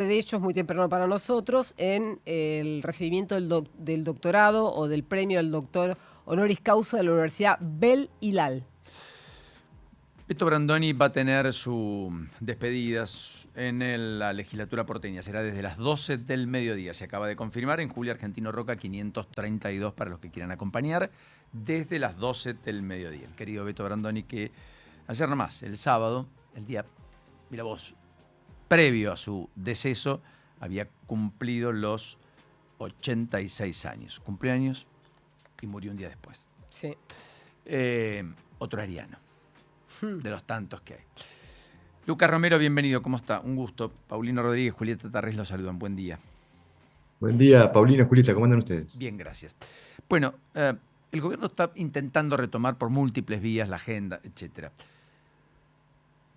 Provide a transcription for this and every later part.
De hecho, es muy temprano para nosotros en el recibimiento del doctorado o del premio del doctor honoris causa de la Universidad Bel Hilal. Beto Brandoni va a tener su despedida la legislatura porteña. Será desde las 12 del mediodía. Se acaba de confirmar en Julio Argentino Roca 532 para los que quieran acompañar. Desde las 12 del mediodía. El querido Beto Brandoni que ayer nomás, el sábado, el día, mira vos, previo a su deceso, había cumplido los 86 años. Cumpleaños y murió un día después. Sí. Otro ariano. De los tantos que hay. Lucas Romero, bienvenido, ¿cómo está? Un gusto. Paulino Rodríguez, Julieta Tarrés los saludan. Buen día. Buen día, Paulino, Julieta, ¿cómo andan ustedes? Bien, gracias. Bueno, el gobierno está intentando retomar por múltiples vías la agenda, etcétera.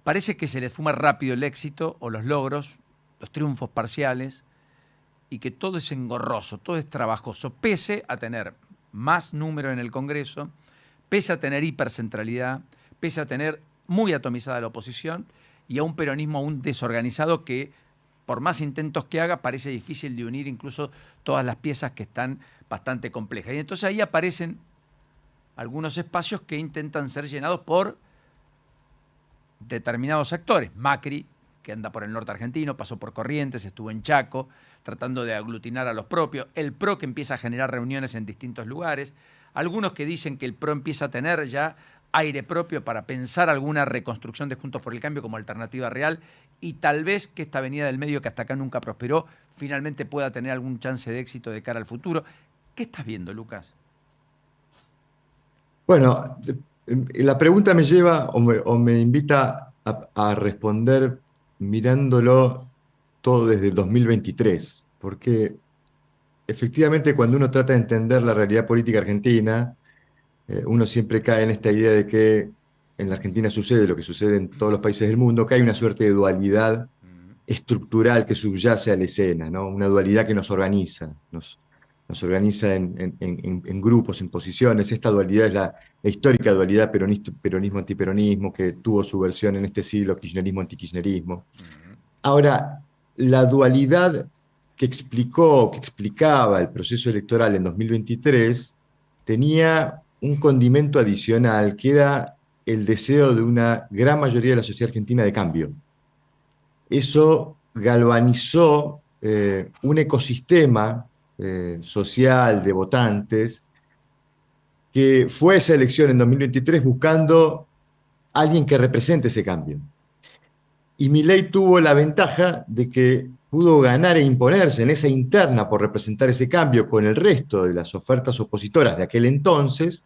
Parece que se le fuma rápido el éxito o los logros, los triunfos parciales, y que todo es engorroso, todo es trabajoso, pese a tener más número en el Congreso, pese a tener hipercentralidad, pese a tener muy atomizada la oposición y a un peronismo aún desorganizado que, por más intentos que haga, parece difícil de unir incluso todas las piezas que están bastante complejas. Y entonces ahí aparecen algunos espacios que intentan ser llenados por determinados actores. Macri, que anda por el norte argentino, pasó por Corrientes, estuvo en Chaco, tratando de aglutinar a los propios. El PRO, que empieza a generar reuniones en distintos lugares. Algunos que dicen que el PRO empieza a tener ya aire propio para pensar alguna reconstrucción de Juntos por el Cambio como alternativa real y tal vez que esta avenida del medio que hasta acá nunca prosperó finalmente pueda tener algún chance de éxito de cara al futuro. ¿Qué estás viendo, Lucas? Bueno, la pregunta me lleva o me invita a responder mirándolo todo desde el 2023, porque efectivamente cuando uno trata de entender la realidad política argentina, uno siempre cae en esta idea de que en la Argentina sucede lo que sucede en todos los países del mundo, que hay una suerte de dualidad estructural que subyace a la escena, ¿no? Una dualidad que nos organiza, nos organiza en grupos, en posiciones. Esta dualidad es la histórica dualidad peronismo-antiperonismo, que tuvo su versión en este siglo, kirchnerismo-antikirchnerismo. Ahora, la dualidad que explicaba el proceso electoral en 2023 tenía un condimento adicional que era el deseo de una gran mayoría de la sociedad argentina de cambio. Eso galvanizó un ecosistema social de votantes que fue a esa elección en 2023 buscando a alguien que represente ese cambio. Y Milei tuvo la ventaja de que pudo ganar e imponerse en esa interna por representar ese cambio con el resto de las ofertas opositoras de aquel entonces,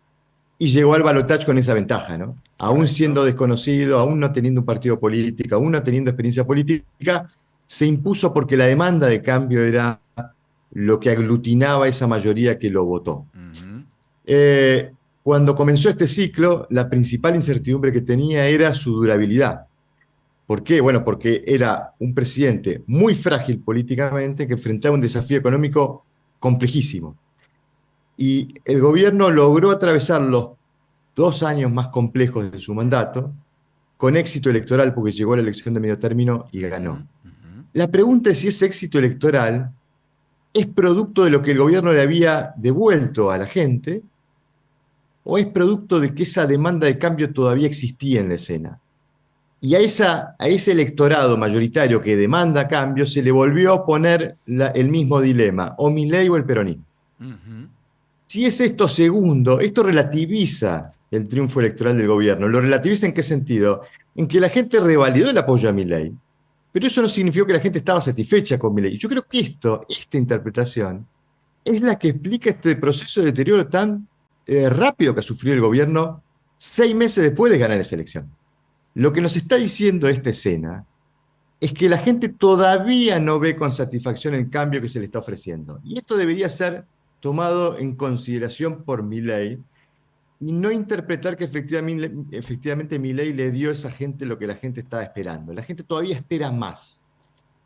y llegó al balotaje con esa ventaja, ¿no? Aún siendo desconocido, aún no teniendo un partido político, aún no teniendo experiencia política, se impuso porque la demanda de cambio era lo que aglutinaba esa mayoría que lo votó. Cuando comenzó este ciclo, la principal incertidumbre que tenía era su durabilidad. ¿Por qué? Bueno, porque era un presidente muy frágil políticamente que enfrentaba un desafío económico complejísimo. Y el gobierno logró atravesar los 2 años más complejos de su mandato con éxito electoral, porque llegó a la elección de medio término y ganó. La pregunta es si ese éxito electoral es producto de lo que el gobierno le había devuelto a la gente o es producto de que esa demanda de cambio todavía existía en la escena. Y a ese electorado mayoritario que demanda cambio se le volvió a poner el mismo dilema, o Milei o el peronismo. Si es esto segundo, esto relativiza el triunfo electoral del gobierno. ¿Lo relativiza en qué sentido? En que la gente revalidó el apoyo a Milei, pero eso no significó que la gente estaba satisfecha con Milei. Yo creo que esta interpretación, es la que explica este proceso de deterioro tan rápido que ha sufrido el gobierno 6 meses después de ganar esa elección. Lo que nos está diciendo esta escena es que la gente todavía no ve con satisfacción el cambio que se le está ofreciendo. Y esto debería ser tomado en consideración por Milei y no interpretar que efectivamente Milei le dio a esa gente lo que la gente estaba esperando. La gente todavía espera más.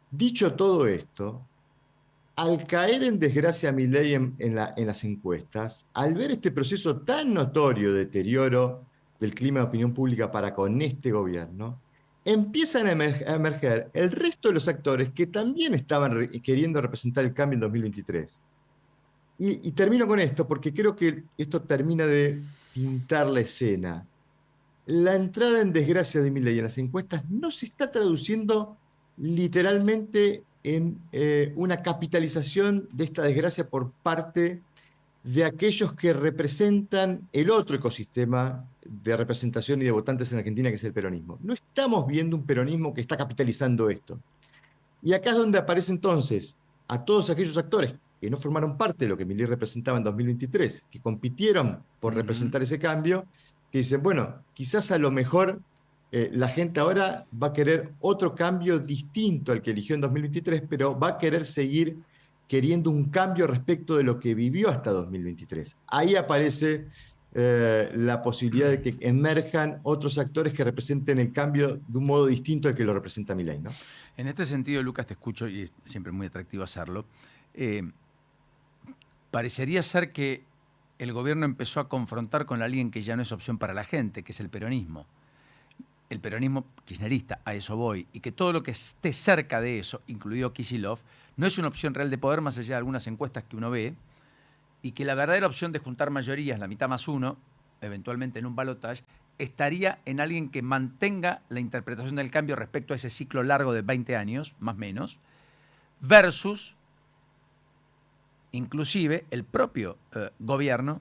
Dicho todo esto, al caer en desgracia Milei en las encuestas, al ver este proceso tan notorio de deterioro del clima de opinión pública para con este gobierno, empiezan a emerger el resto de los actores que también estaban queriendo representar el cambio en 2023. Y termino con esto, porque creo que esto termina de pintar la escena. La entrada en desgracia de Milei en las encuestas no se está traduciendo literalmente en una capitalización de esta desgracia por parte de aquellos que representan el otro ecosistema de representación y de votantes en Argentina, que es el peronismo. No estamos viendo un peronismo que está capitalizando esto. Y acá es donde aparece entonces a todos aquellos actores que no formaron parte de lo que Milei representaba en 2023, que compitieron por representar ese cambio, que dicen, bueno, quizás a lo mejor la gente ahora va a querer otro cambio distinto al que eligió en 2023, pero va a querer seguir queriendo un cambio respecto de lo que vivió hasta 2023. Ahí aparece la posibilidad de que emerjan otros actores que representen el cambio de un modo distinto al que lo representa Milei, ¿no? En este sentido, Lucas, te escucho y es siempre muy atractivo hacerlo. Parecería ser que el gobierno empezó a confrontar con alguien que ya no es opción para la gente, que es el peronismo. El peronismo kirchnerista, a eso voy, y que todo lo que esté cerca de eso, incluido Kicillof, no es una opción real de poder más allá de algunas encuestas que uno ve, y que la verdadera opción de juntar mayorías, la mitad más uno, eventualmente en un balotaje, estaría en alguien que mantenga la interpretación del cambio respecto a ese ciclo largo de 20 años, más o menos, versus inclusive el propio gobierno,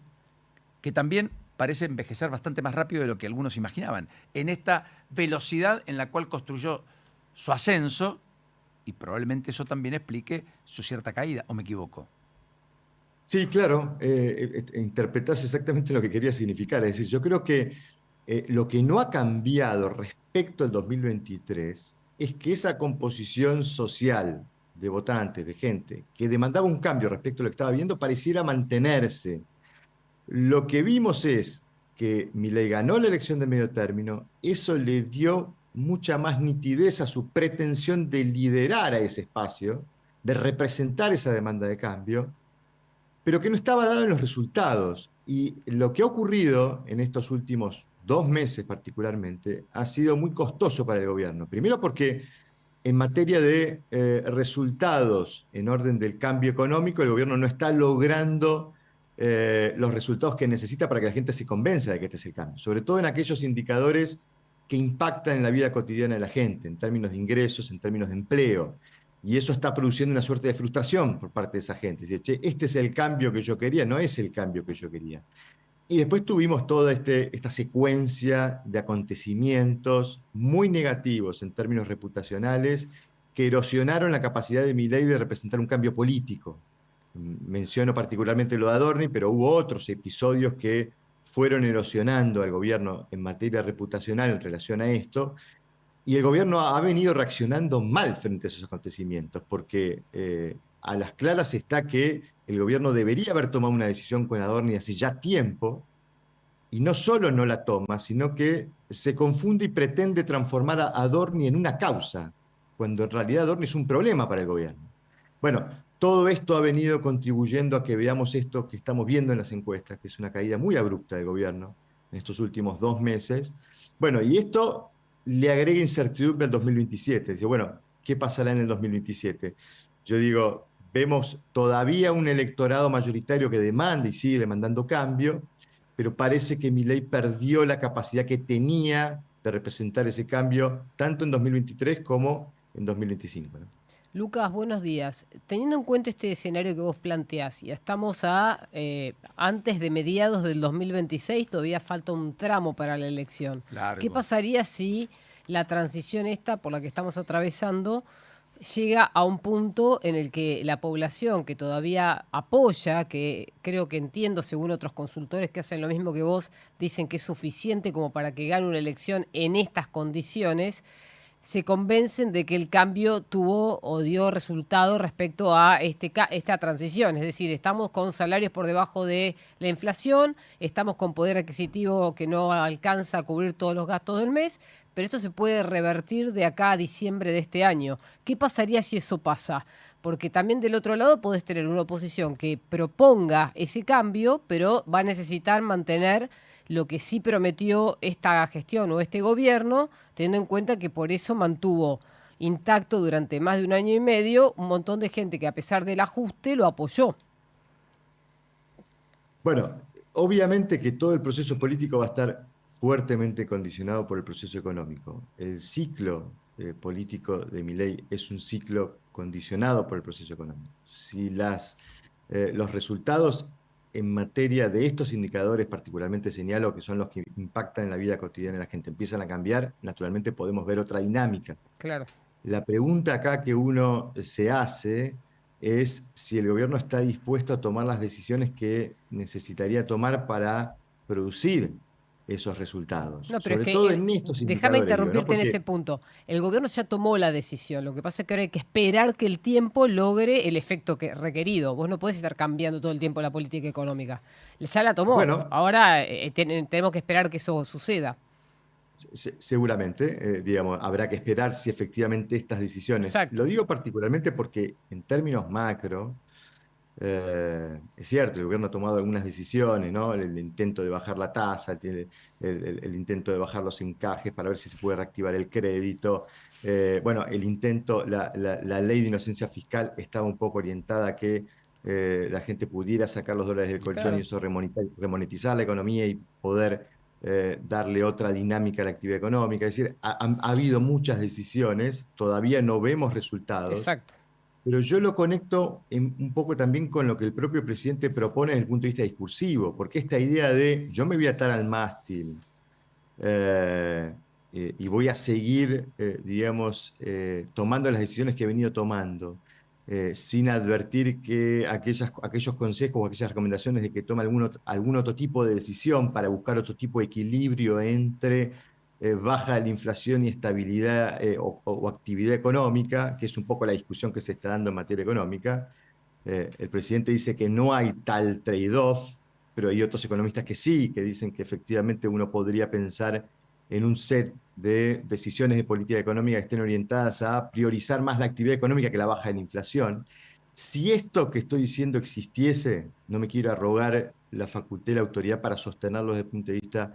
que también parece envejecer bastante más rápido de lo que algunos imaginaban, en esta velocidad en la cual construyó su ascenso, y probablemente eso también explique su cierta caída, ¿o me equivoco? Sí, claro, interpretás exactamente lo que quería significar. Es decir, yo creo que lo que no ha cambiado respecto al 2023 es que esa composición social de votantes, de gente, que demandaba un cambio respecto a lo que estaba viendo, pareciera mantenerse. Lo que vimos es que Milei ganó la elección de medio término, eso le dio mucha más nitidez a su pretensión de liderar a ese espacio, de representar esa demanda de cambio, pero que no estaba dado en los resultados. Y lo que ha ocurrido en estos últimos 2 meses particularmente ha sido muy costoso para el gobierno. Primero porque en materia de resultados en orden del cambio económico, el gobierno no está logrando los resultados que necesita para que la gente se convenza de que este es el cambio, sobre todo en aquellos indicadores que impactan en la vida cotidiana de la gente, en términos de ingresos, en términos de empleo. Y eso está produciendo una suerte de frustración por parte de esa gente. Dice, che, este es el cambio que yo quería, no es el cambio que yo quería. Y después tuvimos toda esta secuencia de acontecimientos muy negativos en términos reputacionales que erosionaron la capacidad de Milei de representar un cambio político. Menciono particularmente lo de Adorni, pero hubo otros episodios que fueron erosionando al gobierno en materia reputacional en relación a esto, y el gobierno ha venido reaccionando mal frente a esos acontecimientos, porque a las claras está que el gobierno debería haber tomado una decisión con Adorni hace ya tiempo, y no solo no la toma, sino que se confunde y pretende transformar a Adorni en una causa, cuando en realidad Adorni es un problema para el gobierno. Bueno, todo esto ha venido contribuyendo a que veamos esto que estamos viendo en las encuestas, que es una caída muy abrupta del gobierno en estos últimos 2 meses. Bueno, y esto le agrega incertidumbre al 2027. Dice, bueno, ¿qué pasará en el 2027? Yo digo, vemos todavía un electorado mayoritario que demanda y sigue demandando cambio, pero parece que Milei perdió la capacidad que tenía de representar ese cambio tanto en 2023 como en 2025, ¿no? Lucas, buenos días. Teniendo en cuenta este escenario que vos planteás, y estamos antes de mediados del 2026, todavía falta un tramo para la elección. Largo. ¿Qué pasaría si la transición esta por la que estamos atravesando llega a un punto en el que la población que todavía apoya, que creo que entiendo según otros consultores que hacen lo mismo que vos, dicen que es suficiente como para que gane una elección en estas condiciones, se convencen de que el cambio tuvo o dio resultado respecto a esta transición? Es decir, estamos con salarios por debajo de la inflación, estamos con poder adquisitivo que no alcanza a cubrir todos los gastos del mes, pero esto se puede revertir de acá a diciembre de este año. ¿Qué pasaría si eso pasa? Porque también del otro lado podés tener una oposición que proponga ese cambio, pero va a necesitar mantener lo que sí prometió esta gestión o este gobierno, teniendo en cuenta que por eso mantuvo intacto durante más de un año y medio un montón de gente que a pesar del ajuste lo apoyó. Bueno, obviamente que todo el proceso político va a estar fuertemente condicionado por el proceso económico. El ciclo político de Milei es un ciclo condicionado por el proceso económico. Si los resultados en materia de estos indicadores, particularmente señalo que son los que impactan en la vida cotidiana de la gente, empiezan a cambiar, naturalmente podemos ver otra dinámica. Claro. La pregunta acá que uno se hace es si el gobierno está dispuesto a tomar las decisiones que necesitaría tomar para producir esos resultados, No, pero es sobre que todo en estos déjame indicadores, digo, ¿no? interrumpirte en ese Porque, punto. El gobierno ya tomó la decisión. Lo que pasa es que ahora hay que esperar que el tiempo logre el efecto requerido. Vos no podés estar cambiando todo el tiempo la política económica. Ya la tomó. bueno, Ahora tenemos que esperar que eso suceda. seguramente, digamos, habrá que esperar si efectivamente estas decisiones, Exacto. lo digo particularmente porque en términos macro, es cierto, el gobierno ha tomado algunas decisiones, ¿no? El intento de bajar la tasa, el intento de bajar los encajes para ver si se puede reactivar el crédito. Bueno, la ley de inocencia fiscal estaba un poco orientada a que la gente pudiera sacar los dólares del colchón y Claro. eso remonetizar la economía y poder darle otra dinámica a la actividad económica. Es decir, ha habido muchas decisiones, todavía no vemos resultados. Exacto. Pero yo lo conecto un poco también con lo que el propio presidente propone desde el punto de vista discursivo, porque esta idea de yo me voy a atar al mástil y voy a seguir, digamos, tomando las decisiones que he venido tomando, sin advertir que aquellos consejos o aquellas recomendaciones de que tome algún otro tipo de decisión para buscar otro tipo de equilibrio entre baja la inflación y estabilidad o actividad económica, que es un poco la discusión que se está dando en materia económica. El presidente dice que no hay tal trade-off, pero hay otros economistas que sí, que dicen que efectivamente uno podría pensar en un set de decisiones de política económica que estén orientadas a priorizar más la actividad económica que la baja de la inflación. Si esto que estoy diciendo existiese, no me quiero arrogar la facultad y la autoridad para sostenerlo desde el punto de vista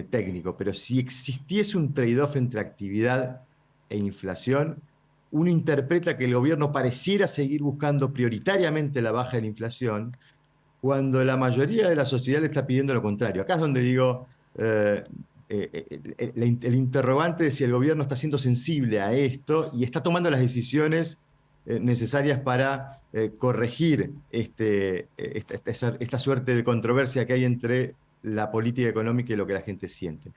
técnico, pero si existiese un trade-off entre actividad e inflación, uno interpreta que el gobierno pareciera seguir buscando prioritariamente la baja de la inflación, cuando la mayoría de la sociedad le está pidiendo lo contrario. Acá es donde digo, el interrogante de si el gobierno está siendo sensible a esto y está tomando las decisiones necesarias para corregir esta suerte de controversia que hay entre la política económica y lo que la gente siente.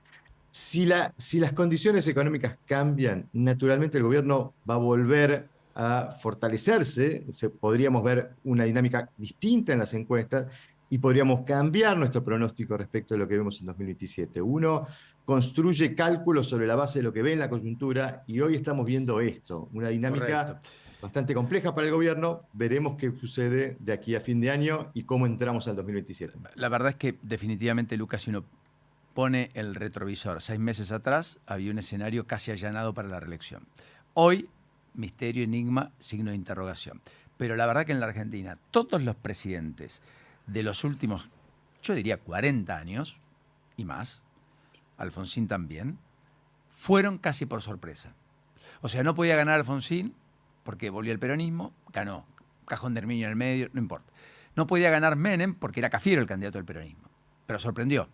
Si las condiciones económicas cambian, naturalmente el gobierno va a volver a fortalecerse, podríamos ver una dinámica distinta en las encuestas y podríamos cambiar nuestro pronóstico respecto de lo que vemos en 2027. Uno construye cálculos sobre la base de lo que ve en la coyuntura y hoy estamos viendo esto, una Correcto. dinámica bastante compleja para el gobierno. Veremos qué sucede de aquí a fin de año y cómo entramos al 2027. La verdad es que definitivamente, Lucas, si uno pone el retrovisor 6 meses atrás, había un escenario casi allanado para la reelección. Hoy, misterio, enigma, signo de interrogación. Pero la verdad que en la Argentina, todos los presidentes de los últimos, yo diría 40 años y más, Alfonsín también, fueron casi por sorpresa. O sea, no podía ganar Alfonsín porque volvió el peronismo, ganó. Cajón de Herminio en el medio, no importa. No podía ganar Menem porque era Cafiero el candidato del peronismo, pero sorprendió.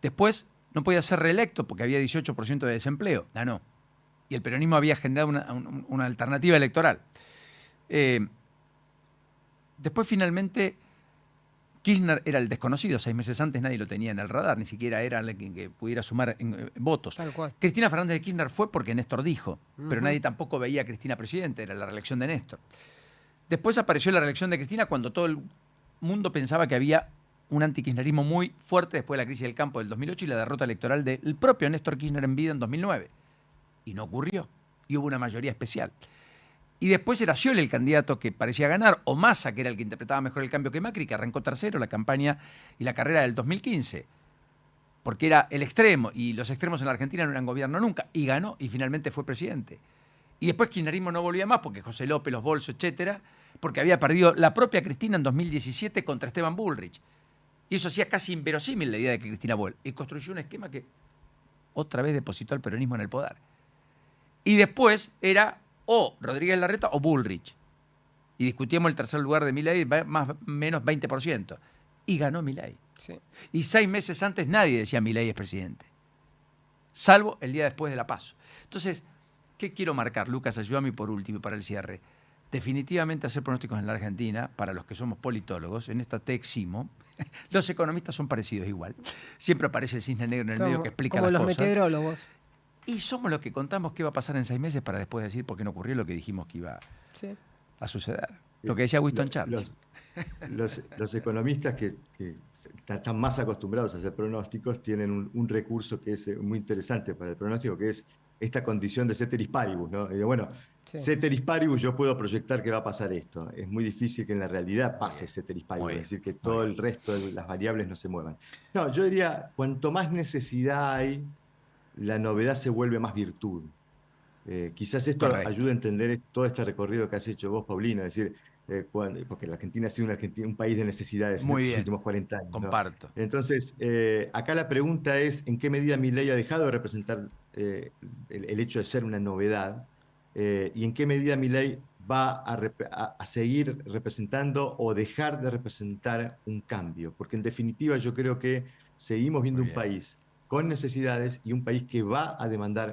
Después no podía ser reelecto porque había 18% de desempleo, ganó. Y el peronismo había generado una alternativa electoral. Después finalmente Kirchner era el desconocido, 6 meses antes nadie lo tenía en el radar, ni siquiera era alguien que pudiera sumar votos. Tal cual. Cristina Fernández de Kirchner fue porque Néstor dijo, pero nadie tampoco veía a Cristina presidente, era la reelección de Néstor. Después apareció la reelección de Cristina cuando todo el mundo pensaba que había un antikirchnerismo muy fuerte después de la crisis del campo del 2008 y la derrota electoral del propio Néstor Kirchner en vida en 2009. Y no ocurrió, y hubo una mayoría especial. Y después era Scioli el candidato que parecía ganar, o Massa, que era el que interpretaba mejor el cambio que Macri, que arrancó tercero la campaña y la carrera del 2015, porque era el extremo, y los extremos en la Argentina no eran gobierno nunca, y ganó, y finalmente fue presidente. Y después kirchnerismo no volvía más, porque José López, los bolsos, etcétera, porque había perdido la propia Cristina en 2017 contra Esteban Bullrich. Y eso hacía casi inverosímil la idea de que Cristina vuelva. Y construyó un esquema que otra vez depositó al peronismo en el poder. Y después era o Rodríguez Larreta o Bullrich. Y discutíamos el tercer lugar de Milei, más o menos 20%. Y ganó Milei. Sí. Y 6 meses antes nadie decía Milei es presidente. Salvo el día después de la PASO. Entonces, ¿qué quiero marcar, Lucas? Ayúdame por último y para el cierre. Definitivamente hacer pronósticos en la Argentina, para los que somos politólogos, en esta te eximo, los economistas son parecidos igual. Siempre aparece el cisne negro en el medio que explica como las los cosas. meteorólogos. Y somos los que contamos qué va a pasar en 6 meses para después decir por qué no ocurrió lo que dijimos que iba Sí. a suceder. Lo que decía Winston Churchill. Los economistas que están más acostumbrados a hacer pronósticos tienen un recurso que es muy interesante para el pronóstico, que es esta condición de ceteris paribus, ¿no? Y digo, bueno, Sí. ceteris paribus, yo puedo proyectar que va a pasar esto. Es muy difícil que en la realidad pase ceteris paribus, es decir, que todo el resto de las variables no se muevan. No, yo diría, cuanto más necesidad hay, la novedad se vuelve más virtud. Quizás esto Correcto. ayude a entender todo este recorrido que has hecho vos, Paulina, es decir, porque la Argentina ha sido un país de necesidades Muy en bien. estos últimos 40 años. ¿no? Comparto. Entonces, acá la pregunta es, ¿en qué medida Milei ha dejado de representar el hecho de ser una novedad? ¿Y en qué medida Milei va a seguir representando o dejar de representar un cambio? Porque en definitiva yo creo que seguimos viendo Muy un bien. país con necesidades y un país que va a demandar